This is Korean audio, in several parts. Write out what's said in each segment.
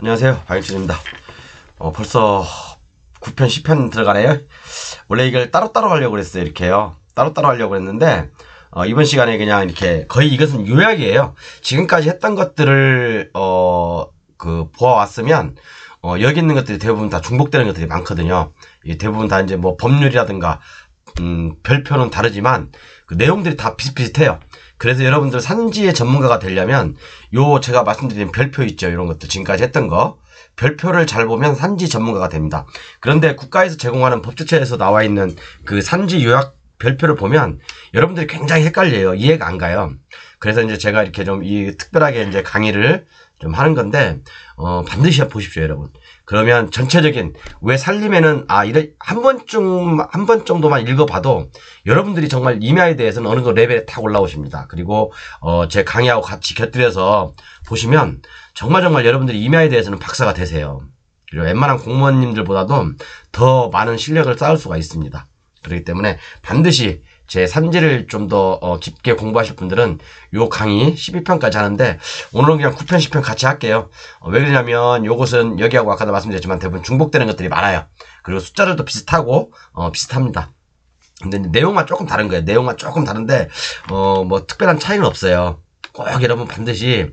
안녕하세요, 박영준입니다. 벌써 9편 10편 들어가네요. 원래 이걸 따로따로 하려고 그랬어요. 이렇게요, 따로따로 하려고 했는데 이번 시간에 그냥 이렇게 거의 이것은 요약이에요. 지금까지 했던 것들을 보아왔으면 여기 있는 것들이 대부분 다 중복되는 것들이 많거든요. 대부분 다 이제 뭐 법률이라든가 별표는 다르지만 그 내용들이 다 비슷비슷해요. 그래서 여러분들 산지의 전문가가 되려면 제가 말씀드린 별표 있죠. 이런 것들 지금까지 했던 거 별표를 잘 보면 산지 전문가가 됩니다. 그런데 국가에서 제공하는 법제처에서 나와 있는 그 산지 요약 별표를 보면 여러분들이 굉장히 헷갈려요. 이해가 안 가요. 그래서 이제 제가 이렇게 좀 특별하게 이제 강의를 좀 하는 건데 반드시 보십시오, 여러분. 그러면 전체적인 왜 살림에는 한 번 정도만 읽어봐도 여러분들이 정말 임야에 대해서는 어느 정도 레벨에 탁 올라오십니다. 그리고 제 강의하고 같이 곁들여서 보시면 정말 여러분들이 임야에 대해서는 박사가 되세요. 그리고 웬만한 공무원님들보다도 더 많은 실력을 쌓을 수가 있습니다. 그렇기 때문에 반드시 제 산지를 좀 더 깊게 공부하실 분들은 요 강의 12편까지 하는데 오늘은 그냥 9편 10편 같이 할게요. 왜 그러냐면 요것은 여기하고 아까도 말씀드렸지만 대부분 중복되는 것들이 많아요. 그리고 숫자들도 비슷하고 비슷합니다. 근데 내용만 조금 다른 거예요. 내용만 조금 다른데 뭐 특별한 차이는 없어요. 꼭 여러분 반드시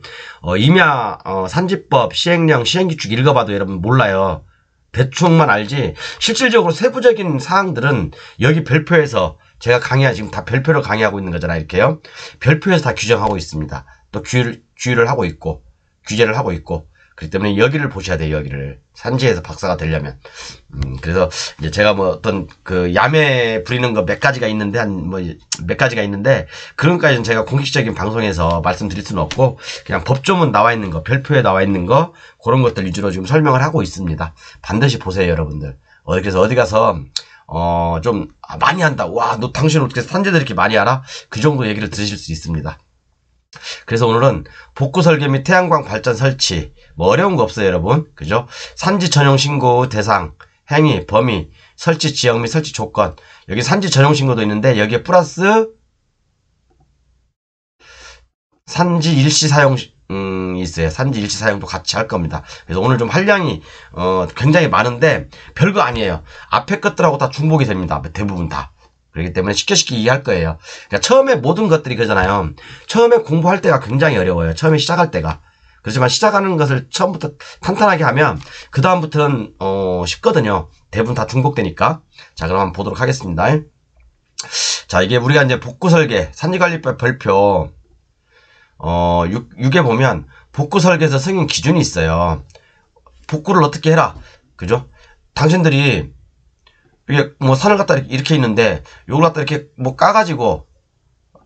임야 산지법 시행령 시행규칙 읽어봐도 여러분 몰라요. 대충만 알지 실질적으로 세부적인 사항들은 여기 별표에서 제가 지금 다 별표로 강의하고 있는 거잖아요. 이렇게요. 별표에서 다 규정하고 있습니다. 또 규율을 하고 있고 규제를 하고 있고 그렇기 때문에 여기를 보셔야 돼요. 여기를 산지에서 박사가 되려면 그래서 이제 제가 뭐 어떤 그 야매 부리는 거 몇 가지가 있는데 몇 가지가 있는데 그런 것까지는 제가 공식적인 방송에서 말씀드릴 수는 없고 그냥 법조문 나와 있는 거 별표에 나와 있는 거 그런 것들 위주로 지금 설명을 하고 있습니다. 반드시 보세요, 여러분들. 그래서 어디 가서 좀 많이 한다. 와, 너 당신 어떻게 산지들 이렇게 많이 알아? 그 정도 얘기를 들으실 수 있습니다. 그래서 오늘은 복구 설계 및 태양광 발전 설치 뭐 어려운 거 없어요, 여러분. 그죠? 산지 전용 신고 대상, 행위, 범위, 설치 지역 및 설치 조건. 여기 산지 전용 신고도 있는데 여기에 플러스 산지 일시 사용 있어요. 산지 일시 사용도 같이 할 겁니다. 그래서 오늘 좀 할량이 굉장히 많은데 별거 아니에요. 앞에 것들하고 다 중복이 됩니다. 대부분 다. 그렇기 때문에 쉽게 이해할 거예요. 그러니까 처음에 모든 것들이 그러잖아요. 처음에 공부할 때가 굉장히 어려워요. 처음에 시작할 때가. 그렇지만 시작하는 것을 처음부터 탄탄하게 하면 그 다음부터는 쉽거든요. 대부분 다 중복되니까. 자, 그럼 한번 보도록 하겠습니다. 자, 이게 우리가 이제 복구 설계 산지관리법 별표 6에 보면 복구 설계에서 승인 기준이 있어요. 복구를 어떻게 해라. 그죠? 당신들이 이게 뭐 산을 갖다 이렇게 있는데 요걸 갖다 이렇게 뭐 까가지고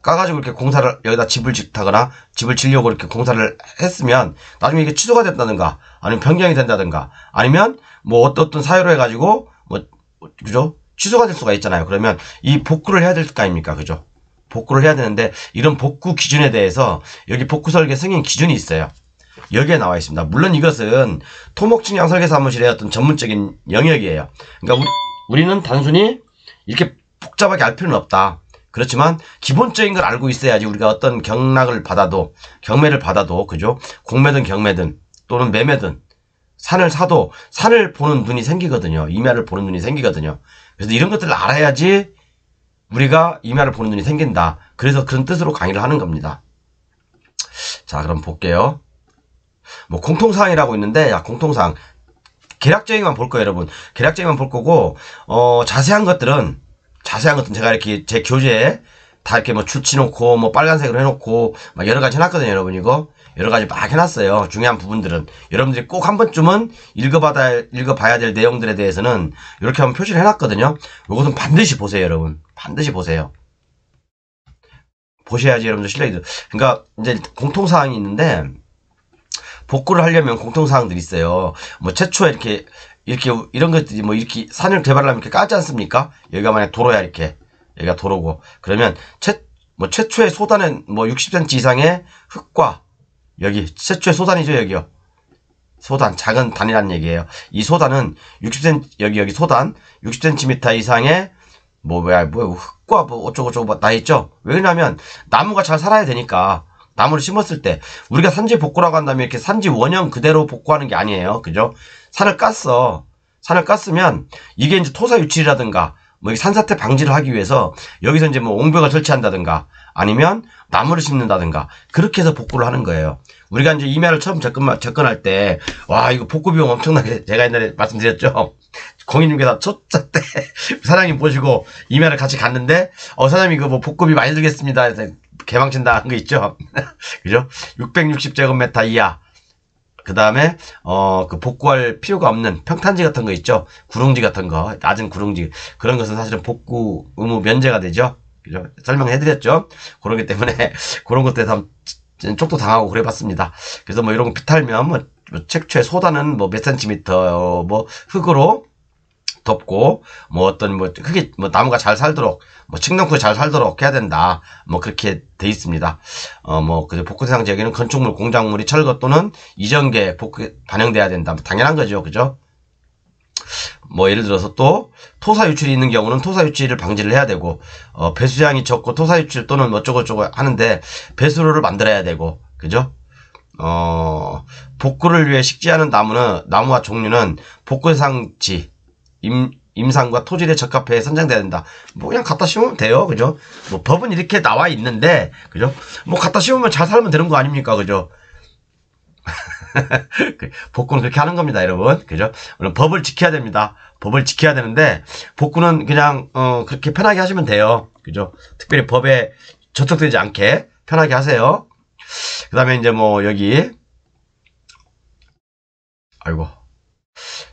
이렇게 공사를 여기다 집을 짓다거나 집을 지려고 이렇게 공사를 했으면 나중에 이게 취소가 된다든가 아니면 변경이 된다든가 아니면 뭐 어떤 사유로 해가지고 그죠? 취소가 될 수가 있잖아요. 그러면 이 복구를 해야 될 거 아닙니까? 그죠? 복구를 해야 되는데 이런 복구 기준에 대해서 여기 복구 설계 승인 기준이 있어요. 여기에 나와 있습니다. 물론 이것은 토목측량 설계사무실의 어떤 전문적인 영역이에요. 그러니까 우리는 단순히 이렇게 복잡하게 알 필요는 없다. 그렇지만 기본적인 걸 알고 있어야지 우리가 어떤 경매를 받아도 그죠? 공매든 경매든 또는 매매든 산을 사도 산을 보는 눈이 생기거든요. 임야를 보는 눈이 생기거든요. 그래서 이런 것들을 알아야지 우리가 임야를 보는 눈이 생긴다. 그래서 그런 뜻으로 강의를 하는 겁니다. 자, 그럼 볼게요. 뭐 공통사항이라고 있는데 공통사항 계략적인만 볼 거예요, 여러분. 계략적인만 볼 거고 자세한 것들은 제가 이렇게 제 교재에 다 이렇게 뭐 줄치놓고 뭐 빨간색으로 해놓고 막 여러 가지 해놨거든요, 여러분. 이거 여러 가지 막 해놨어요. 중요한 부분들은 여러분들이 꼭 한 번쯤은 읽어봐야 될 내용들에 대해서는 이렇게 한번 표시를 해놨거든요. 이것은 반드시 보세요, 여러분. 반드시 보세요. 보셔야지 여러분들 실력이 들. 그러니까 이제 공통사항이 있는데 복구를 하려면 공통사항들이 있어요. 뭐 최초에 이렇게 이런 것들이 뭐 이렇게 산을 개발하려면 이렇게 까지 않습니까? 여기가 만약 도로야 이렇게 여기가 도로고 그러면 최초의 소단은 뭐 60cm 이상의 흙과 여기 최초의 소단이죠. 여기요. 소단 작은 단이라는 얘기예요. 이 소단은 60cm 여기 소단 60cm 이상의 뭐 흙과 뭐 어쩌고저쩌고 나 있죠. 왜 그러냐면 나무가 잘 살아야 되니까 나무를 심었을 때 우리가 산지 복구라고 한다면 이렇게 산지 원형 그대로 복구하는 게 아니에요. 그죠? 산을 깠어. 산을 깠으면 이게 이제 토사 유출이라든가 뭐 산사태 방지를 하기 위해서 여기서 이제 뭐 옹벽을 설치한다든가 아니면 나무를 심는다든가 그렇게 해서 복구를 하는 거예요. 우리가 이제 임야를 처음 접근할 때 와 이거 복구 비용 엄청나게 제가 옛날에 말씀드렸죠. 공인중개사 초짜 때 사장님 모시고 임야를 같이 갔는데 사장님 이거 뭐 복구비 많이 들겠습니다 해서 개망신 당한 거 있죠. 그죠? 660제곱미터 이하. 그 다음에, 그 복구할 필요가 없는 평탄지 같은 거 있죠? 구릉지 같은 거, 낮은 구릉지. 그런 것은 사실은 복구 의무 면제가 되죠? 그죠? 설명해드렸죠? 그런 것 때문에, 그런 것들에 쪽도 당하고 그래 봤습니다. 그래서 뭐 이런 거 비탈면, 뭐, 최초의 소다는 뭐 몇 센티미터, 뭐, 흙으로 덮고, 뭐 어떤, 뭐, 흙이, 뭐 나무가 잘 살도록, 뭐 측렁쿨이 잘 살도록 해야 된다. 뭐 그렇게 돼 있습니다. 뭐, 그 복구 대상 지역에는 건축물, 공작물이 철거 또는 이전계 복구 반영돼야 된다. 뭐 당연한 거죠. 그죠? 뭐 예를 들어서 또 토사 유출이 있는 경우는 토사 유출을 방지를 해야 되고, 배수량이 적고 토사 유출 또는 뭐 어쩌고저쩌고 하는데 배수로를 만들어야 되고, 그죠? 복구를 위해 식재하는 나무와 종류는 복구 대상지, 임상과 토질에 적합해 선정돼야 된다. 뭐 그냥 갖다 심으면 돼요. 그죠? 뭐 법은 이렇게 나와 있는데, 그죠? 뭐 갖다 심으면 잘 살면 되는 거 아닙니까? 그죠? 복구는 그렇게 하는 겁니다, 여러분. 그죠? 물론 법을 지켜야 됩니다. 법을 지켜야 되는데, 복구는 그냥, 그렇게 편하게 하시면 돼요. 그죠? 특별히 법에 저촉되지 않게 편하게 하세요. 그 다음에 이제 뭐, 여기, 아이고.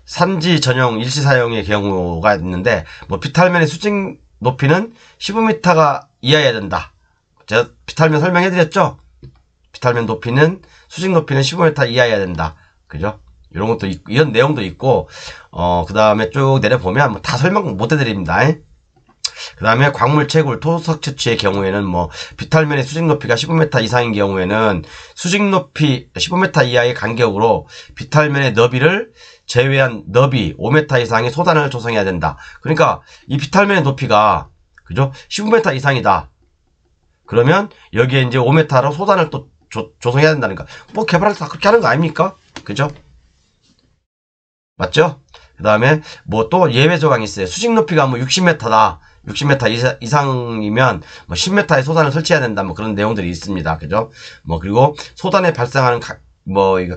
산지 전용 일시 사용의 경우가 있는데, 뭐, 비탈면의 수직 높이는 15m가 이하여야 된다. 제가 비탈면 설명해드렸죠? 비탈면 높이는, 수직 높이는 15m 이하여야 된다. 그죠? 이런 것도 있고, 이런 내용도 있고, 그 다음에 쭉 내려보면, 뭐 다 설명 못 해드립니다. 그 다음에 광물 채굴, 토석 채취의 경우에는 뭐, 비탈면의 수직 높이가 15m 이상인 경우에는 수직 높이 15m 이하의 간격으로 비탈면의 너비를 제외한 너비 5m 이상의 소단을 조성해야 된다. 그러니까 이 비탈면의 높이가 그죠? 15m 이상이다. 그러면 여기에 이제 5m로 소단을 또 조성해야 된다니까. 뭐 개발할 때 다 그렇게 하는 거 아닙니까? 그죠? 맞죠? 그 다음에 뭐 또 예외 조항이 있어요. 수직 높이가 뭐 60m다. 60m 이상이면 뭐 10m의 소단을 설치해야 된다. 뭐 그런 내용들이 있습니다. 그죠? 뭐 그리고 소단에 발생하는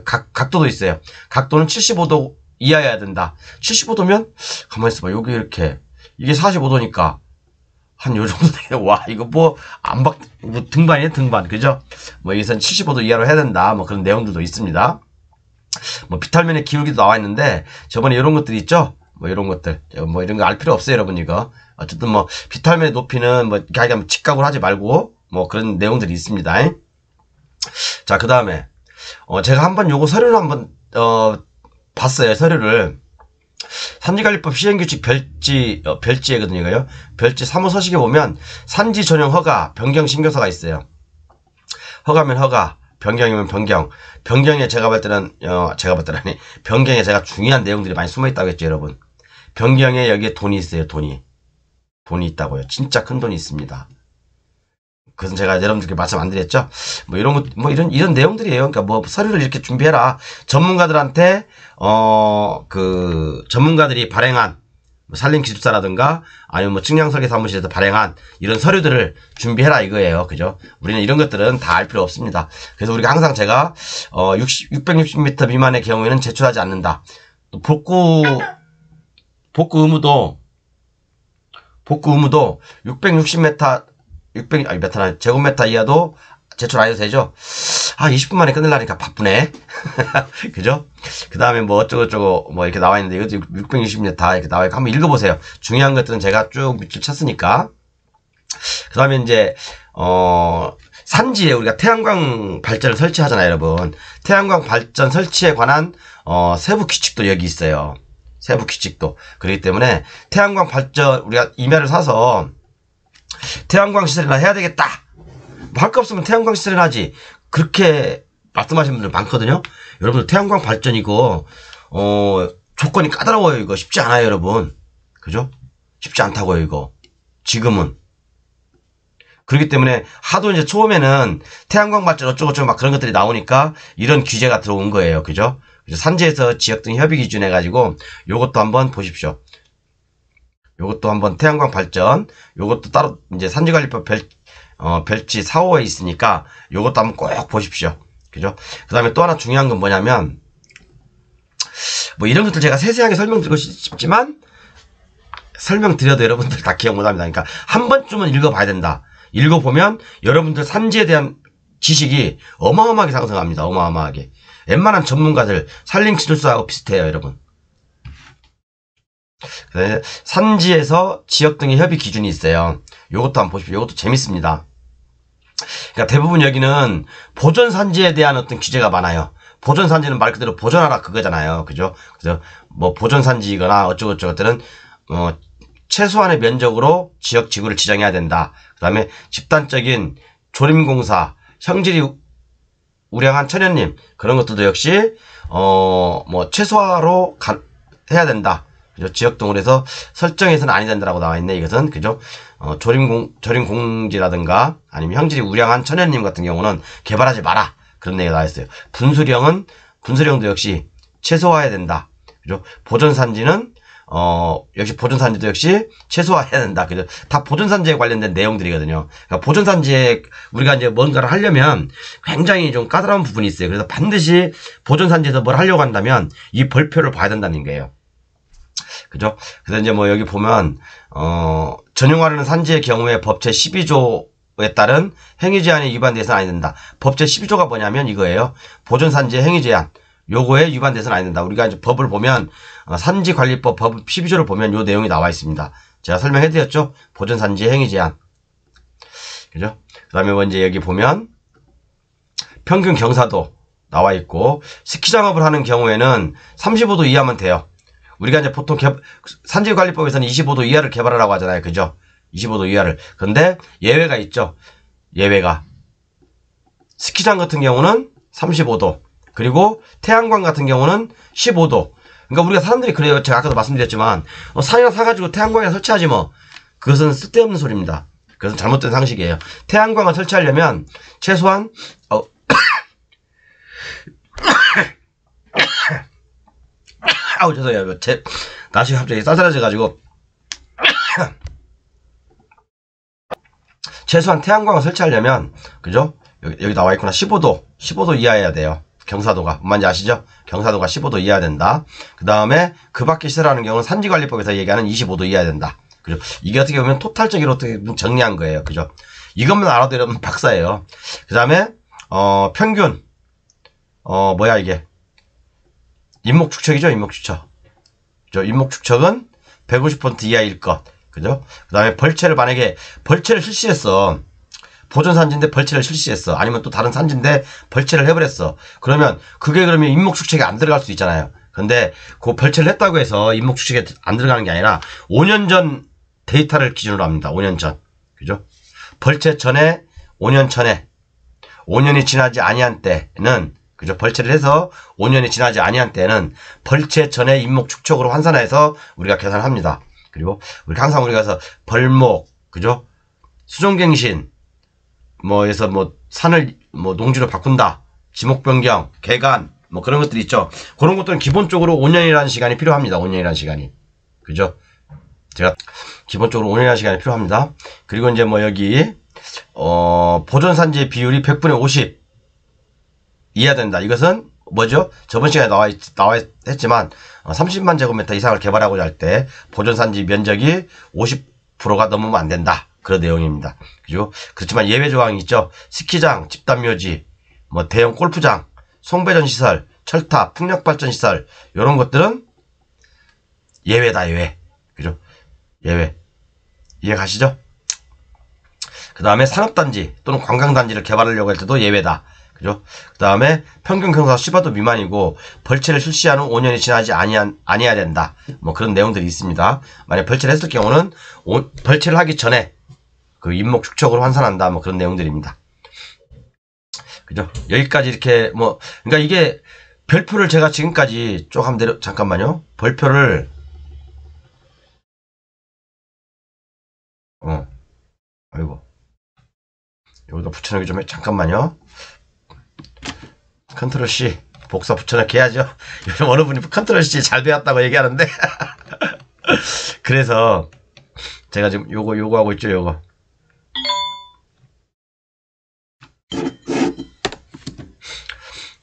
각도도 있어요. 각도는 75도 이하여야 된다. 75도면 가만히 있어봐. 여기 이렇게 이게 45도니까 한 요 정도 되네. 와 이거 뭐 뭐 등반이네 등반. 그죠? 뭐 여기선 75도 이하로 해야 된다. 뭐 그런 내용들도 있습니다. 뭐 비탈면의 기울기도 나와 있는데 저번에 이런 것들 있죠? 뭐 이런 것들 뭐 이런 거 알 필요 없어요 여러분. 이거 어쨌든 뭐 비탈면의 높이는 뭐 이렇게 직각으로 하지 말고 뭐 그런 내용들이 있습니다. 자 그 다음에 제가 한번 요거 서류를 한번 봤어요. 서류를 산지관리법 시행규칙 별지거든요. 이거요. 별지 3호 서식에 보면 산지 전용 허가 변경 신고서가 있어요. 허가면 허가, 변경이면 변경. 변경에 제가 볼 때는 아니 변경에 제가 중요한 내용들이 많이 숨어 있다고 했죠, 여러분. 변경에 여기에 돈이 있어요, 돈이 있다고요. 진짜 큰 돈이 있습니다. 그것은 제가 여러분들께 말씀 안 드렸죠? 뭐 이런 것, 뭐 이런 내용들이에요. 그러니까 뭐 서류를 이렇게 준비해라. 전문가들한테, 전문가들이 발행한, 뭐 산림기술사라든가, 아니면 뭐 측량설계 사무실에서 발행한 이런 서류들을 준비해라 이거예요. 그죠? 우리는 이런 것들은 다 알 필요 없습니다. 그래서 우리가 항상 제가, 660m 미만의 경우에는 제출하지 않는다. 또 복구 의무도 660m, 제곱미터 이하도 제출 안 해도 되죠? 20분 만에 끝내려니까 바쁘네. 그죠? 그 다음에 뭐 어쩌고저쩌고 뭐 이렇게 나와 있는데 이것도 660m 다 이렇게 나와 있고 한번 읽어보세요. 중요한 것들은 제가 쭉 밑줄 쳤으니까. 그 다음에 이제, 산지에 우리가 태양광 발전을 설치하잖아요, 여러분. 태양광 발전 설치에 관한, 세부 규칙도 여기 있어요. 세부 규칙도. 그렇기 때문에 태양광 발전, 우리가 임야를 사서 태양광 시설이나 해야 되겠다. 뭐 할 거 없으면 태양광 시설이나 하지. 그렇게 말씀하시는 분들 많거든요. 여러분들 태양광 발전이고 조건이 까다로워요. 이거 쉽지 않아요, 여러분. 그죠? 쉽지 않다고요, 이거. 지금은 그렇기 때문에 하도 이제 처음에는 태양광 발전 어쩌고저쩌고 막 그런 것들이 나오니까 이런 규제가 들어온 거예요. 그죠? 그래서 산지에서 지역 등 협의 기준 해가지고 요것도 한번 보십시오. 요것도 한번 태양광 발전, 요것도 따로 이제 산지관리법 별지 4호에 있으니까 요것도 한번 꼭 보십시오. 그죠? 그 다음에 또 하나 중요한 건 뭐냐면, 뭐 이런 것들 제가 세세하게 설명드리고 싶지만, 설명드려도 여러분들 다 기억 못합니다. 그러니까 한 번쯤은 읽어봐야 된다. 읽어보면 여러분들 산지에 대한 지식이 어마어마하게 상승합니다. 어마어마하게. 웬만한 전문가들 산림기술사하고 비슷해요, 여러분. 산지에서 지역 등의 협의 기준이 있어요. 요것도 한번 보십시오. 요것도 재밌습니다. 그러니까 대부분 여기는 보존산지에 대한 어떤 규제가 많아요. 보존산지는 말 그대로 보존하라 그거잖아요. 그죠? 그래서 뭐 보존산지이거나 어쩌고저쩌고 때는 최소한의 면적으로 지역 지구를 지정해야 된다. 그 다음에 집단적인 조림공사, 형질이 우량한 천연림 그런 것들도 역시 뭐 최소화로 해야 된다. 그죠? 지역 등으로 해서 설정해서는 아니 된다라고 나와 있네. 이것은 그죠? 조림공지라든가 아니면 형질이 우량한 천연림 같은 경우는 개발하지 마라. 그런 얘기가 나와 있어요. 분수령도 역시 최소화해야 된다. 그죠? 보존산지는 역시 보존산지도 역시 최소화해야 된다. 그죠? 다 보존산지에 관련된 내용들이거든요. 그러니까 보존산지에 우리가 이제 뭔가를 하려면 굉장히 좀 까다로운 부분이 있어요. 그래서 반드시 보존산지에서 뭘 하려고 한다면 이 벌표를 봐야 된다는 거예요. 그죠? 그래서 이제 뭐 여기 보면, 전용화하는 산지의 경우에 법제 12조에 따른 행위제한에 위반돼서는 아니 된다. 법제 12조가 뭐냐면 이거예요. 보존산지의 행위제한. 요거에 위반돼서는 아니 된다. 우리가 이제 법을 보면, 산지관리법 법 12조를 보면 요 내용이 나와 있습니다. 제가 설명해드렸죠? 보존산지의 행위제한. 그죠? 그 다음에 먼저 여기 보면, 평균 경사도 나와 있고, 스키장업을 하는 경우에는 35도 이하면 돼요. 우리가 이제 보통 산지관리법에서는 25도 이하를 개발하라고 하잖아요. 그죠? 25도 이하를. 근데 예외가 있죠. 예외가. 스키장 같은 경우는 35도. 그리고 태양광 같은 경우는 15도. 그러니까 우리가 사람들이 그래요. 제가 아까도 말씀드렸지만 산이나 사가지고 태양광에 설치하지 뭐. 그것은 쓸데없는 소리입니다. 그것은 잘못된 상식이에요. 태양광을 설치하려면 최소한 아우 죄송해요. 제 날씨가 갑자기 쌀쌀해져가지고 최소한 태양광을 설치하려면 그죠? 여기 나와 있구나. 15도 이하여야 돼요. 경사도가 뭔지 아시죠? 경사도가 15도 이하야 된다. 그 다음에 그 밖에 시설하는 경우는 산지관리법에서 얘기하는 25도 이하야 된다. 그죠? 이게 어떻게 보면 토탈적으로 어떻게 정리한 거예요. 그죠? 이것만 알아도 여러분 박사예요. 그 다음에 평균 뭐야 이게 인목축척이죠. 인목축척. 그죠? 인목축척은 150% 이하일 것. 그죠? 그 다음에 만약에 벌채를 실시했어. 보존산지인데 벌채를 실시했어. 아니면 또 다른 산지인데 벌채를 해버렸어. 그러면 인목축척에 안 들어갈 수 있잖아요. 근데 그 벌채를 했다고 해서 인목축척에 안 들어가는 게 아니라 5년 전 데이터를 기준으로 합니다. 5년 전. 그죠? 벌채 전에 5년 전에 5년이 지나지 아니한 때는 그죠? 벌채를 해서 5년이 지나지 아니한 때는 벌채 전에 인목축척으로 환산해서 우리가 계산을 합니다. 그리고 항상 우리가 해서 벌목, 그죠? 수종갱신, 해서 산을 농지로 바꾼다, 지목변경, 개간, 그런 것들이 있죠. 그런 것들은 기본적으로 5년이라는 시간이 필요합니다. 5년이라는 시간이. 그죠? 제가 기본적으로 5년이라는 시간이 필요합니다. 그리고 이제 여기, 보존산지의 비율이 100분의 50 이해야 된다. 이것은 뭐죠? 저번 시간에 했지만 30만 제곱미터 이상을 개발하고자 할 때 보존산지 면적이 50%가 넘으면 안 된다. 그런 내용입니다. 그죠? 그렇지만 예외 조항이 있죠. 스키장, 집단묘지, 대형 골프장, 송배전 시설, 철탑, 풍력발전 시설 이런 것들은 예외다. 예외. 그죠? 예외. 이해 가시죠? 그 다음에 산업단지 또는 관광단지를 개발하려고 할 때도 예외다. 그죠? 그 다음에 평균 경사 15도 미만이고 벌채를 실시한 후 5년이 지나지 아니해야 된다. 그런 내용들이 있습니다. 만약 벌채를 했을 경우는 벌채를 하기 전에 그 인목축척으로 환산한다. 그런 내용들입니다. 그죠? 여기까지 이렇게 그러니까 이게 별표를 제가 지금까지 쭉 한번 잠깐만요. 별표를 아이고. 여기다 붙여넣기 좀 해. 잠깐만요. 컨트롤 C. 복사 붙여넣기 해야죠. 요즘 어느 분이 컨트롤 C 잘 배웠다고 얘기하는데. 그래서 제가 지금 요거 하고 있죠, 요거.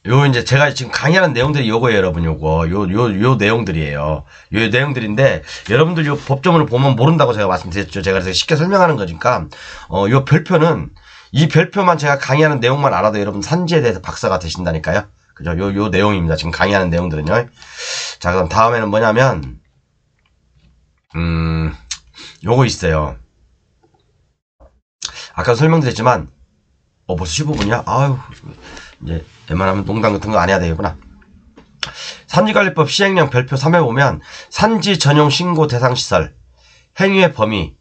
요 이제 제가 지금 강의하는 내용들이 요거예요, 여러분. 요 내용들이에요. 요 내용들인데 여러분들 요 법조문을 보면 모른다고 제가 말씀드렸죠. 제가 그래서 쉽게 설명하는 거니까 요 별표는 이 별표만 제가 강의하는 내용만 알아도 여러분 산지에 대해서 박사가 되신다니까요. 그죠? 요 내용입니다. 지금 강의하는 내용들은요. 자, 그럼 다음에는 뭐냐면 요거 있어요. 아까 설명드렸지만 벌써 15분이야? 아유, 이제 웬만하면 농담 같은 거 안 해야 되겠구나. 산지관리법 시행령 별표 3에 보면 산지 전용 신고 대상 시설, 행위의 범위,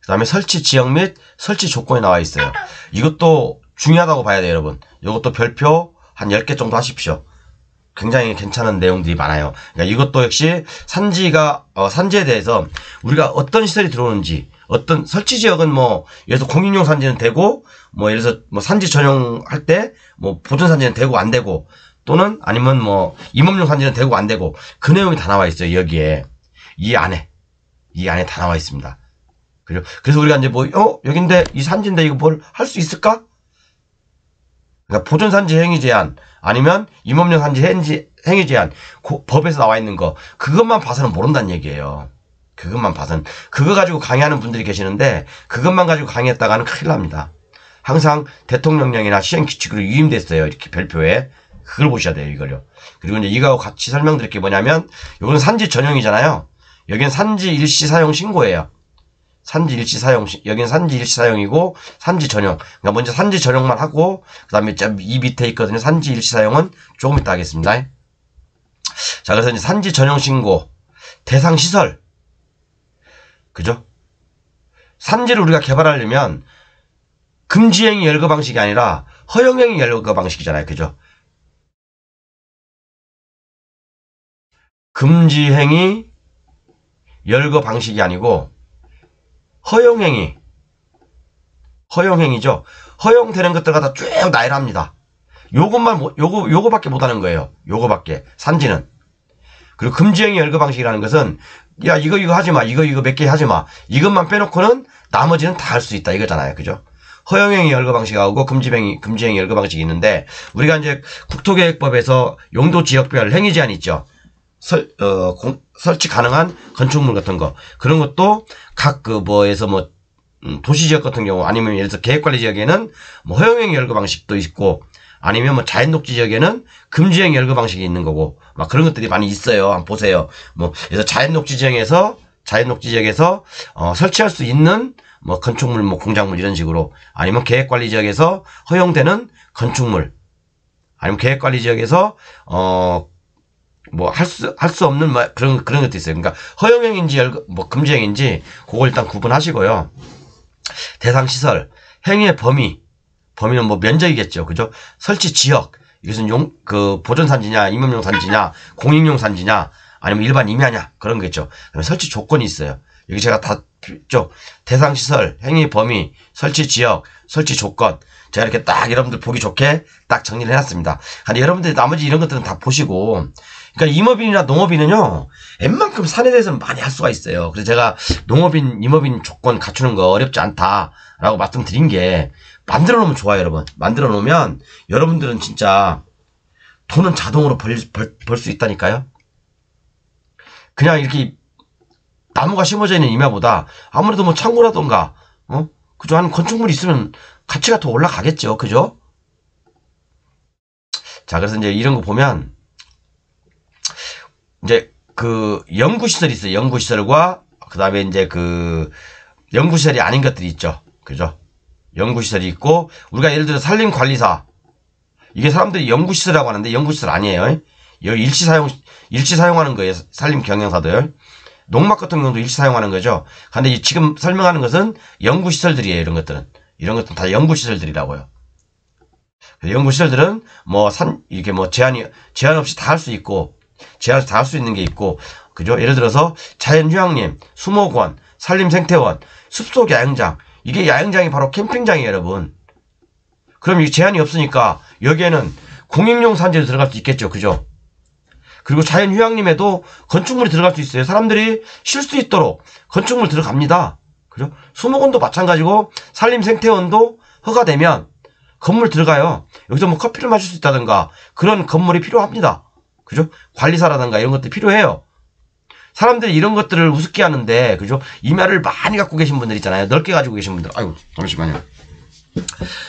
그 다음에 설치 지역 및 설치 조건이 나와 있어요. 이것도 중요하다고 봐야 돼요, 여러분. 이것도 별표 한 10개 정도 하십시오. 굉장히 괜찮은 내용들이 많아요. 그러니까 이것도 역시 산지에 대해서 우리가 어떤 시설이 들어오는지, 어떤 설치 지역은 뭐 예를 들어서 공인용 산지는 되고, 뭐 예를 들어서 뭐 산지 전용할 때 뭐 보존 산지는 되고 안 되고, 또는 아니면 뭐 임업용 산지는 되고 안 되고, 그 내용이 다 나와 있어요. 여기에 이 안에 다 나와 있습니다. 그죠? 그래서 우리가 이제 뭐 여긴데 이 산지인데 이거 뭘 할 수 있을까? 그러니까 보존 산지 행위 제한 아니면 임업용 산지 행위 제한 법에서 나와 있는 거 그것만 봐서는 모른다는 얘기예요. 그것만 봐서는 그거 가지고 강의하는 분들이 계시는데 그것만 가지고 강의했다가는 큰일 납니다. 항상 대통령령이나 시행규칙으로 위임됐어요. 이렇게 별표에 그걸 보셔야 돼요. 이걸요. 그리고 이제 이거하고 같이 설명드릴 게 뭐냐면 이거는 산지 전용이잖아요. 여기는 산지 일시 사용 신고예요. 산지 일시 사용, 여기는 산지 일시 사용이고, 산지 전용. 그러니까 먼저 산지 전용만 하고, 그 다음에 이 밑에 있거든요. 산지 일시 사용은 조금 이따 하겠습니다. 자, 그래서 이제 산지 전용 신고, 대상 시설. 그죠? 산지를 우리가 개발하려면, 금지행위 열거 방식이 아니라, 허용행위 열거 방식이잖아요. 그죠? 금지행위 열거 방식이 아니고, 허용행위죠. 허용되는 것들 갖다 쭉 나열합니다. 요거밖에 못하는 거예요. 요거밖에. 산지는. 그리고 금지행위 열거 방식이라는 것은, 야, 이거 하지 마. 이거 몇 개 하지 마. 이것만 빼놓고는 나머지는 다 할 수 있다. 이거잖아요. 그죠? 허용행위 열거 방식하고 금지행위 열거 방식이 있는데, 우리가 이제 국토계획법에서 용도 지역별 행위 제한 있죠. 설치 가능한 건축물 같은 거. 그런 것도 각 도시지역 같은 경우 아니면 예를 들어서 계획관리 지역에는 뭐 허용행위 열거 방식도 있고 아니면 뭐 자연녹지 지역에는 금지행위 열거 방식이 있는 거고 막 그런 것들이 많이 있어요. 한번 보세요. 뭐 그래서 자연녹지 지역에서 설치할 수 있는 뭐 건축물 뭐 공작물 이런 식으로 아니면 계획관리 지역에서 허용되는 건축물 아니면 계획관리 지역에서 뭐 할 수 없는 뭐 그런 것도 있어요. 그러니까 허용행위인지 금지행위인지 그걸 일단 구분하시고요. 대상 시설, 행위의 범위는 뭐 면적이겠죠. 그죠? 설치 지역, 이것은 보존 산지냐, 임업용 산지냐, 공익용 산지냐, 아니면 일반 임야냐 그런 거겠죠. 그다음에 설치 조건이 있어요. 여기 제가 다 대상 시설, 행위 범위, 설치 지역, 설치 조건 제가 이렇게 딱 여러분들 보기 좋게 딱 정리를 해놨습니다. 근데 여러분들이 나머지 이런 것들은 다 보시고 그러니까 임업인이나 농업인은요 웬만큼 산에 대해서는 많이 할 수가 있어요. 그래서 제가 농업인, 임업인 조건 갖추는 거 어렵지 않다라고 말씀드린 게 만들어 놓으면 좋아요. 여러분 만들어 놓으면 여러분들은 진짜 돈은 자동으로 벌 수 있다니까요. 그냥 이렇게 나무가 심어져 있는 임야보다 아무래도 뭐 창고라던가 그죠? 한 건축물이 있으면 가치가 더 올라가겠죠. 그죠? 자, 그래서 이제 이런 거 보면 이제 그 연구시설이 있어요. 연구시설과 그 다음에 이제 그 연구시설이 아닌 것들이 있죠. 그죠? 연구시설이 있고 우리가 예를 들어 산림관리사 이게 사람들이 연구시설이라고 하는데 연구시설 아니에요. 여기 일시 사용하는 거예요. 산림 경영사들. 농막 같은 경우도 일시 사용하는 거죠. 근데 지금 설명하는 것은 연구시설들이에요. 이런 것들은 다 연구시설들이라고요. 연구시설들은 이렇게 제한 없이 다 할 수 있고, 제한 없이 다 할 수 있는 게 있고, 그죠? 예를 들어서 자연휴양림, 수목원, 산림생태원, 숲속 야영장. 이게 야영장이 바로 캠핑장이에요, 여러분. 그럼 이 제한이 없으니까 여기에는 공익용 산지도 들어갈 수 있겠죠. 그죠? 그리고 자연휴양림에도 건축물이 들어갈 수 있어요. 사람들이 쉴 수 있도록 건축물 들어갑니다. 그죠? 수목원도 마찬가지고 산림생태원도 허가되면 건물 들어가요. 여기서 뭐 커피를 마실 수 있다든가 그런 건물이 필요합니다. 그죠? 관리사라든가 이런 것들이 필요해요. 사람들이 이런 것들을 우습게 하는데, 그죠? 임야를 많이 갖고 계신 분들 있잖아요. 넓게 가지고 계신 분들. 아이고, 잠시만요.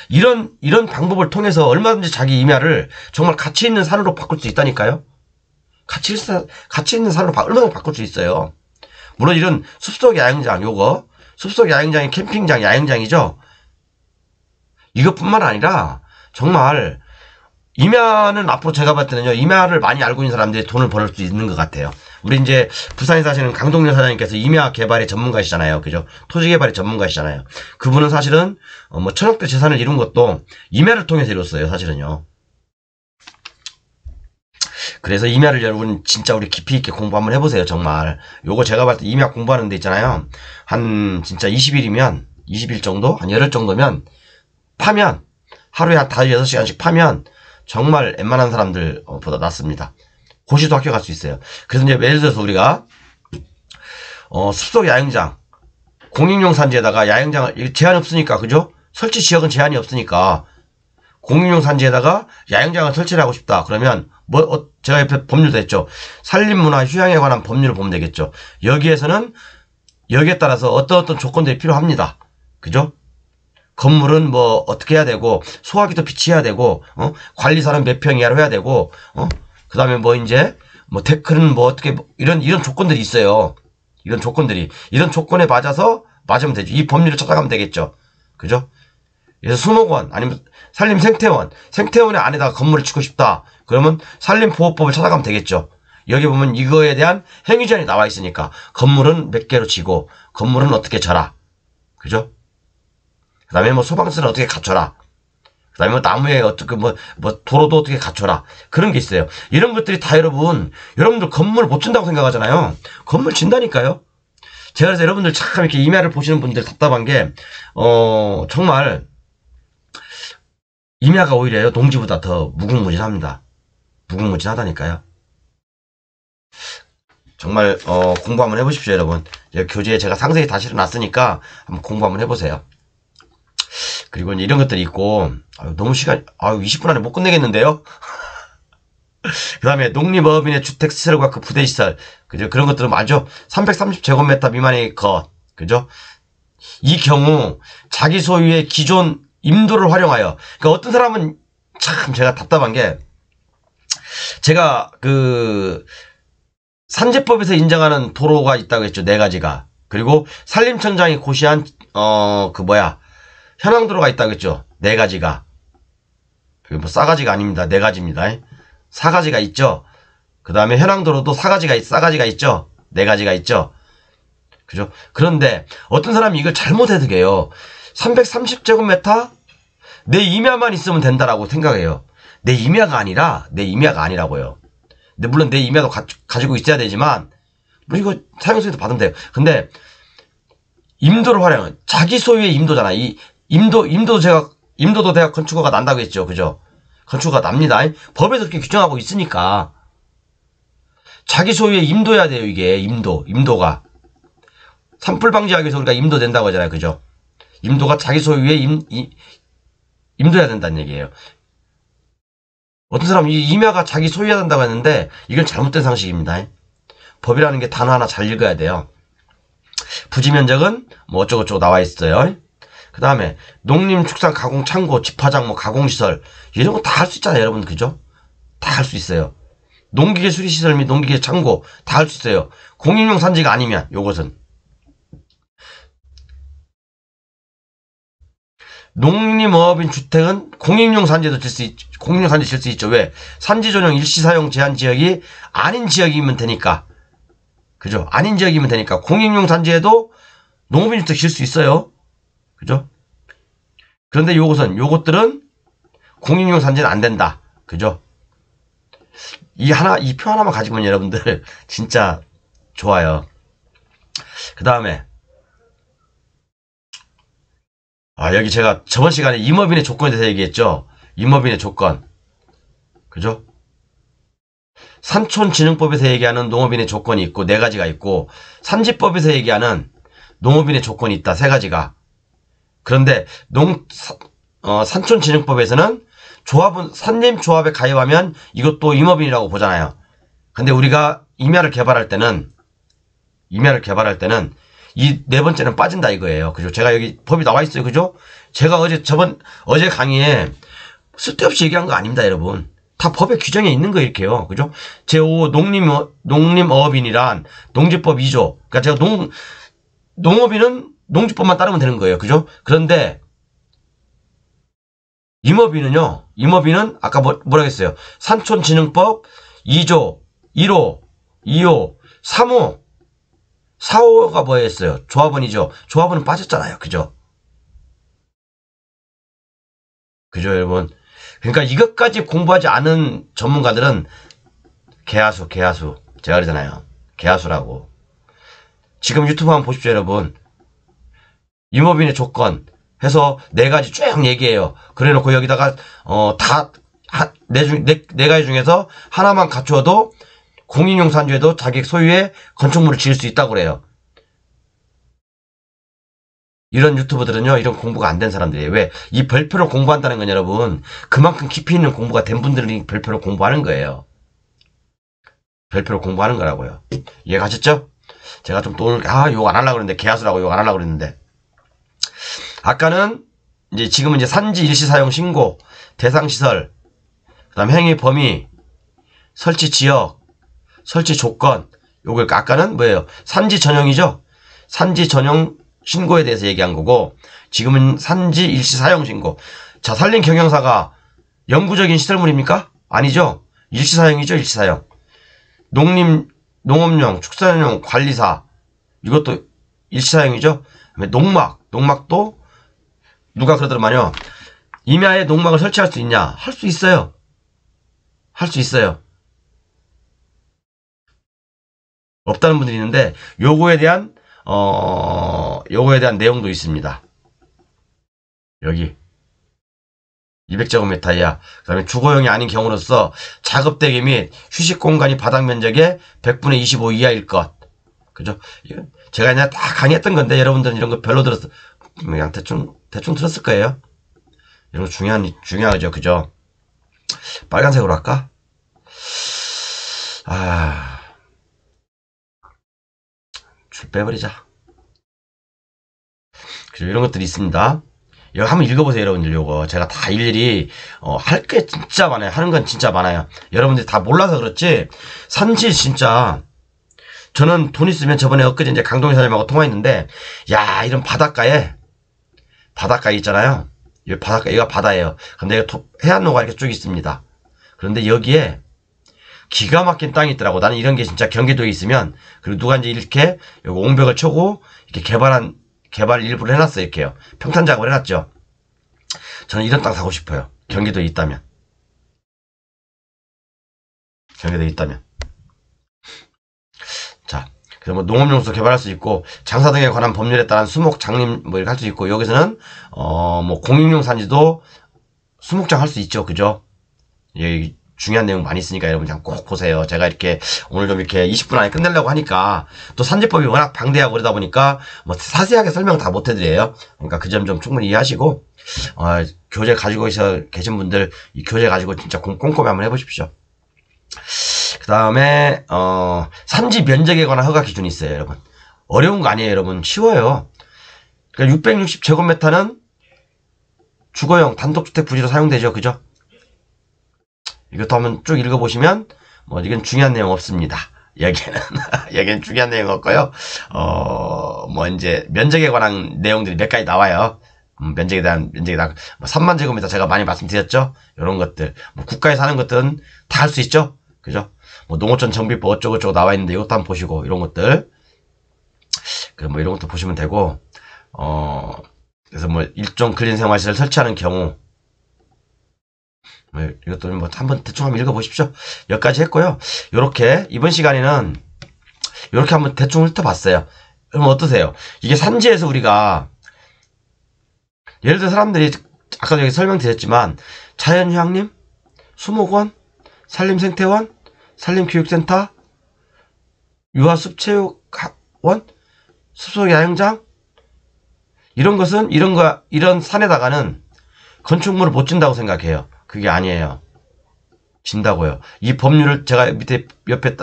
이런 방법을 통해서 얼마든지 자기 임야를 정말 가치 있는 산으로 바꿀 수 있다니까요? 가치 있는 산으로 얼마든지 바꿀 수 있어요. 물론 이런 숲속 야영장, 숲속 야영장이 캠핑장, 야영장이죠? 이것뿐만 아니라, 정말, 임야는 앞으로 제가 봤을 때는요, 임야를 많이 알고 있는 사람들이 돈을 벌 수 있는 것 같아요. 우리 이제 부산에 사시는 강동렬 사장님께서 임야 개발의 전문가시잖아요. 그죠? 토지 개발의 전문가시잖아요. 그분은 사실은, 뭐, 천억대 재산을 이룬 것도 임야를 통해서 이뤘어요, 사실은요. 그래서 임야를 여러분, 진짜 우리 깊이 있게 공부 한번 해보세요, 정말. 요거 제가 봤을 때 임야 공부하는 데 있잖아요. 한, 진짜 20일 정도? 한 열흘 정도면, 파면, 하루에 한 5, 6시간씩 파면, 정말 웬만한 사람들보다 낫습니다. 고시도 합격할 수 있어요. 그래서 이제 예를 들어서 우리가 숲속 야영장, 공익용 산지에다가 야영장을 제한 없으니까, 그죠? 설치 지역은 제한이 없으니까 공익용 산지에다가 야영장을 설치를 하고 싶다. 그러면 제가 옆에 법률도 했죠. 산림문화 휴양에 관한 법률을 보면 되겠죠. 여기에서는 여기에 따라서 어떤 조건들이 필요합니다. 그죠? 건물은 뭐 어떻게 해야 되고 소화기도 비치해야 되고 관리사는 몇 평 이하로 해야 되고 그 다음에 뭐 이제 뭐 데크는 뭐 어떻게 이런 조건들이 있어요. 이런 조건에 맞으면 되죠. 이 법률을 찾아가면 되겠죠. 그죠? 그래서 수목원 아니면 생태원의 안에다가 건물을 짓고 싶다. 그러면 산림보호법을 찾아가면 되겠죠. 여기 보면 이거에 대한 행위제한이 나와 있으니까 건물은 몇 개로 지고 건물은 어떻게 져라. 그죠? 그 다음에 뭐 소방서는 어떻게 갖춰라. 그 다음에 뭐 나무에 어떻게 뭐 도로도 어떻게 갖춰라. 그런 게 있어요. 이런 것들이 다 여러분들 건물 못 준다고 생각하잖아요. 건물 진다니까요. 제가 그래서 여러분들 참 이렇게 임야를 보시는 분들 답답한 게, 정말, 임야가 오히려 농지보다 더 무궁무진합니다. 무궁무진하다니까요. 정말, 공부 한번 해보십시오, 여러분. 교재에 제가 상세히 다 실어놨으니까 한번 공부 한번 해보세요. 그리고 이런 것들이 있고, 너무 20분 안에 못 끝내겠는데요? 그 다음에 농림어업인의 주택시설과 그 부대시설, 그죠? 그런 것들은 맞죠? 330제곱미터 미만의 것, 그죠? 이 경우, 자기 소유의 기존 임도를 활용하여, 그러니까 어떤 사람은 참 제가 답답한 게, 제가 산재법에서 인정하는 도로가 있다고 했죠, 4가지가. 그리고 산림청장이 고시한, 현황도로가 있다고 했죠, 4가지가. 뭐 싸가지가 아닙니다, 4가지입니다. 4가지가 있죠. 그 다음에 현황도로도 싸가지가 있죠. 4가지가 있죠. 그죠? 그런데 어떤 사람이 이걸 잘못 해석해요. 330제곱미터 내 임야만 있으면 된다라고 생각해요. 내 임야가 아니라고요. 근데 물론 내 임야도 가지고 있어야 되지만 뭐 이거 사용수에도 받으면 돼요. 근데 임도를 활용은 자기 소유의 임도잖아. 임도도 대학 건축허가 난다고 했죠. 그죠? 건축허가 납니다. 법에서 그렇게 규정하고 있으니까. 자기 소유의 임도야 돼요, 이게. 임도가. 산불 방지하기 위해서 우리가 임도 된다고 하잖아요. 그죠? 임도가 자기 소유의 임도야 된다는 얘기예요. 어떤 사람은 이 임야가 자기 소유해야 된다고 했는데, 이건 잘못된 상식입니다. 법이라는 게 단어 하나 잘 읽어야 돼요. 부지면적은 뭐 어쩌고저쩌고 나와 있어요. 그 다음에 농림, 축산, 가공, 창고, 집화장, 뭐 가공시설 이런 거 다 할 수 있잖아요, 여러분. 그죠? 다 할 수 있어요. 농기계 수리시설 및 농기계 창고 다 할 수 있어요. 공인용 산지가 아니면 요것은 농림어업인 주택은 공인용 산지도 공인용 산지 질 수 있죠. 왜? 산지 전용 일시사용 제한 지역이 아닌 지역이면 되니까. 그죠? 아닌 지역이면 되니까 공인용 산지에도 농업인 주택 질 수 있어요. 그죠? 그런데 요것들은 공인용 산지는 안 된다. 그죠? 이 표 하나만 가지고는 여러분들 진짜 좋아요. 그 다음에 여기 제가 저번 시간에 임업인의 조건에 대해서 얘기했죠. 임업인의 조건. 그죠? 산촌진흥법에서 얘기하는 농업인의 조건이 있고 4가지가 있고 산지법에서 얘기하는 농업인의 조건이 있다. 3가지가. 그런데 산촌진흥법에서는 산림조합에 가입하면 이것도 임업인이라고 보잖아요. 근데 우리가 임야를 개발할 때는 이 4번째는 빠진다 이거예요. 그죠? 제가 여기 법이 나와 있어요. 그죠? 제가 어제 강의에 쓸데없이 얘기한 거 아닙니다, 여러분. 다 법의 규정에 있는 거 이렇게요. 그죠? 제5 농림어업인이란 농지법 2조. 그러니까 제가 농업인은 농지법만 따르면 되는 거예요. 그죠? 그런데 임업인은 아까 뭐라고 했어요? 산촌진흥법 2조, 1호, 2호, 3호, 4호가 뭐였어요? 조합원이죠. 조합원은 빠졌잖아요. 그죠? 그죠, 여러분? 그러니까 이것까지 공부하지 않은 전문가들은 개하수. 제가 그러잖아요. 개하수라고. 지금 유튜브 한번 보십시오, 여러분. 임업인의 조건 해서 4가지 쭉 얘기해요. 그래 놓고 여기다가, 네 가지 중에서 하나만 갖추어도 공인용 산지에도 자기 소유의 건축물을 지을 수 있다고 그래요. 이런 유튜버들은요, 이런 공부가 안 된 사람들이에요. 왜? 이 별표를 공부한다는 건 여러분, 그만큼 깊이 있는 공부가 된 분들이 별표를 공부하는 거예요. 별표를 공부하는 거라고요. 이해가셨죠? 제가 좀 욕 안 하려고 그랬는데, 개하수라고 욕 안 하려고 그랬는데. 아까는, 지금은 산지 일시 사용 신고, 대상시설, 그 다음 행위 범위, 설치 지역, 설치 조건, 요걸 아까는 뭐예요? 산지 전형이죠? 산지 전형 신고에 대해서 얘기한 거고, 지금은 산지 일시 사용 신고. 자, 산림 경영사가 영구적인 시설물입니까? 아니죠. 일시 사용이죠, 일시 사용. 농업용, 축산용 관리사, 이것도 일시 사용이죠. 농막도 누가 그러더만요. 임야에 농막을 설치할 수 있냐? 할 수 있어요. 할 수 있어요. 없다는 분들이 있는데 요거에 대한 내용도 있습니다. 여기 200제곱미터 이하. 그 다음에 주거용이 아닌 경우로서 작업대기 및 휴식 공간이 바닥 면적의 100분의 25 이하일 것. 그죠? 제가 그냥 다 강의했던 건데 여러분들은 이런 거 별로 그냥 대충 들었을 거예요. 이런 거 중요하죠. 그죠? 빨간색으로 할까? 줄 빼버리자. 그죠? 이런 것들이 있습니다. 이거 한번 읽어보세요, 여러분들. 요거 제가 다 일일이 할 게 진짜 많아요. 하는 건 진짜 많아요. 여러분들이 다 몰라서 그렇지 산지 진짜 저는 돈 있으면 저번에 엊그제 강동희 사장님하고 통화했는데, 야, 이런 바닷가에 있잖아요. 여기가 바다예요. 근데 여기 해안로가 이렇게 쭉 있습니다. 그런데 여기에 기가 막힌 땅이 있더라고. 나는 이런 게 진짜 경기도에 있으면, 그리고 누가 이렇게 여기 옹벽을 쳐고 이렇게 개발 일부를 해놨어요. 이렇게요. 평탄 작업을 해놨죠. 저는 이런 땅 사고 싶어요. 경기도에 있다면. 자, 그래서 뭐 농업용수 개발할 수 있고, 장사 등에 관한 법률에 따른 수목 장림 이렇게 할 수 있고, 여기서는 뭐 공익용 산지도 수목장 할 수 있죠. 그죠? 여기 중요한 내용 많이 있으니까 여러분 그냥 꼭 보세요. 제가 이렇게 오늘 좀 이렇게 20분 안에 끝내려고 하니까 또 산지법이 워낙 방대하고 그러다 보니까 뭐 자세하게 설명 다 못 해드려요. 그러니까 그 점 좀 충분히 이해하시고, 교재 가지고 계신 분들 이 교재 가지고 진짜 꼼꼼히 한번 해보십시오. 그 다음에 산지 면적에 관한 허가 기준이 있어요. 여러분 어려운 거 아니에요. 여러분 쉬워요. 그러니까 660제곱미터는 주거용 단독주택 부지로 사용되죠. 그죠? 이것도 한번 쭉 읽어보시면 뭐 이건 중요한 내용 없습니다. 여기는 중요한 내용 없고요. 뭐 면적에 관한 내용들이 몇 가지 나와요. 면적에 대한 뭐 3만 제곱미터 제가 많이 말씀드렸죠. 이런 것들 뭐 국가에 사는 것들은 다 할 수 있죠. 그죠? 뭐 농어촌 정비법 어쩌고저쩌고 나와 있는데 이것도 한번 보시고, 이런 것들 뭐 이런 것도 보시면 되고, 그래서 뭐 일종 근린생활시설 설치하는 경우 뭐 이것도 뭐 한번 대충 한번 읽어보십시오. 여기까지 했고요. 요렇게 이번 시간에는 요렇게 한번 대충 훑어봤어요. 그럼 어떠세요? 이게 산지에서 우리가 예를 들어 사람들이 아까 여기 설명드렸지만 자연휴양림, 수목원, 산림생태원, 산림교육센터, 유아숲체육원, 숲속야영장 이런 것은 이런 산에다가는 건축물을 못 짓는다고 생각해요. 그게 아니에요. 진다고요. 이 법률을 제가 밑에 옆에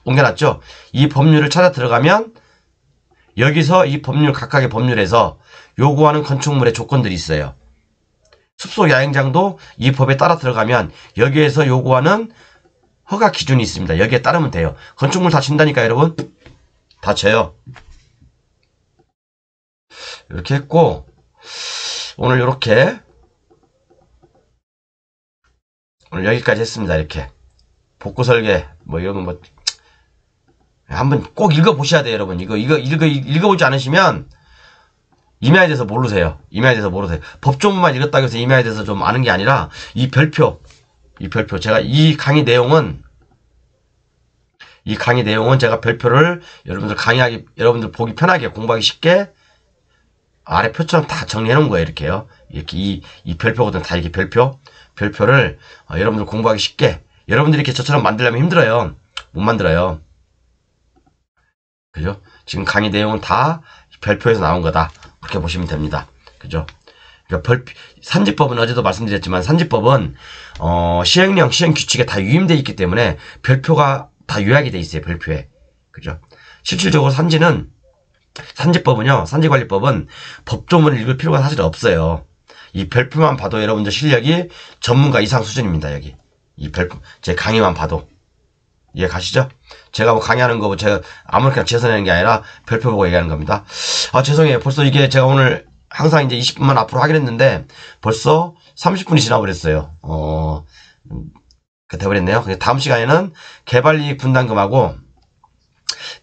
옮겨놨죠. 이 법률을 찾아 들어가면 여기서 이 법률 각각의 법률에서 요구하는 건축물의 조건들이 있어요. 숲속 야영장도 이 법에 따라 들어가면 여기에서 요구하는 허가 기준이 있습니다. 여기에 따르면 돼요. 건축물 다 진다니까 여러분. 다 져요. 이렇게 했고 오늘 이렇게 오늘 여기까지 했습니다. 이렇게 복구 설계 뭐 이런 거 뭐 한번 꼭 읽어보셔야 돼요, 여러분. 이거 읽어보지 않으시면 임야에 대해서 모르세요. 임야에 대해서 모르세요. 법조문만 읽었다고 해서 임야에 대해서 좀 아는 게 아니라 이 별표 제가 이 강의 내용은 제가 별표를 여러분들 보기 편하게 공부하기 쉽게 아래 표처럼 다 정리해 놓은 거예요. 이렇게요. 이렇게 이 별표거든. 다 이렇게 별표를 여러분들 공부하기 쉽게 여러분들이 이렇게 저처럼 만들려면 힘들어요. 못 만들어요. 그죠? 지금 강의 내용은 다 별표에서 나온 거다. 그렇게 보시면 됩니다. 그죠? 그러니까 산지법은 어제도 말씀드렸지만 산지법은 시행령, 시행규칙에 다 유임되어 있기 때문에 별표가 다 요약이 되어 있어요. 별표에. 그죠? 실질적으로 산지법은요. 산지관리법은 법조문을 읽을 필요가 사실 없어요. 이 별표만 봐도 여러분들 실력이 전문가 이상 수준입니다. 여기. 이 별표 제 강의만 봐도. 이해 가시죠? 제가 뭐 강의하는 거 제가 아무렇게나 재선하는 게 아니라 별표 보고 얘기하는 겁니다. 아, 죄송해요. 벌써 이게 제가 오늘 항상 이제 20분만 앞으로 하긴 했는데 벌써 30분이 지나버렸어요. 그 돼버렸네요. 다음 시간에는 개발이익 분담금하고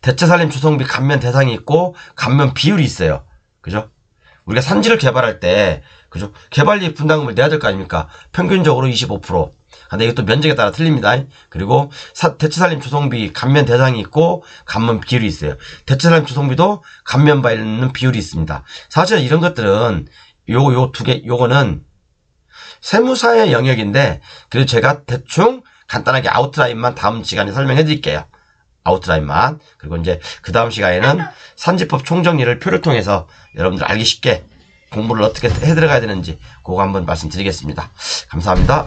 대체살림 주성비 감면 대상이 있고 감면 비율이 있어요. 그죠? 우리가 산지를 개발할 때 그죠? 개발이익 분담금을 내야 될 거 아닙니까? 평균적으로 25%. 근데 이것도 면적에 따라 틀립니다. 그리고 대체살림 주성비 감면 대상이 있고 감면 비율이 있어요. 대체살림 주성비도 감면 받는 비율이 있습니다. 사실 이런 것들은 요거는 세무사의 영역인데 그래도 제가 대충 간단하게 아웃라인만 다음 시간에 설명해 드릴게요. 아웃라인만. 그리고 이제 그 다음 시간에는 산지법 총정리를 표를 통해서 여러분들 알기 쉽게 공부를 어떻게 해 들어가야 되는지 그거 한번 말씀드리겠습니다. 감사합니다.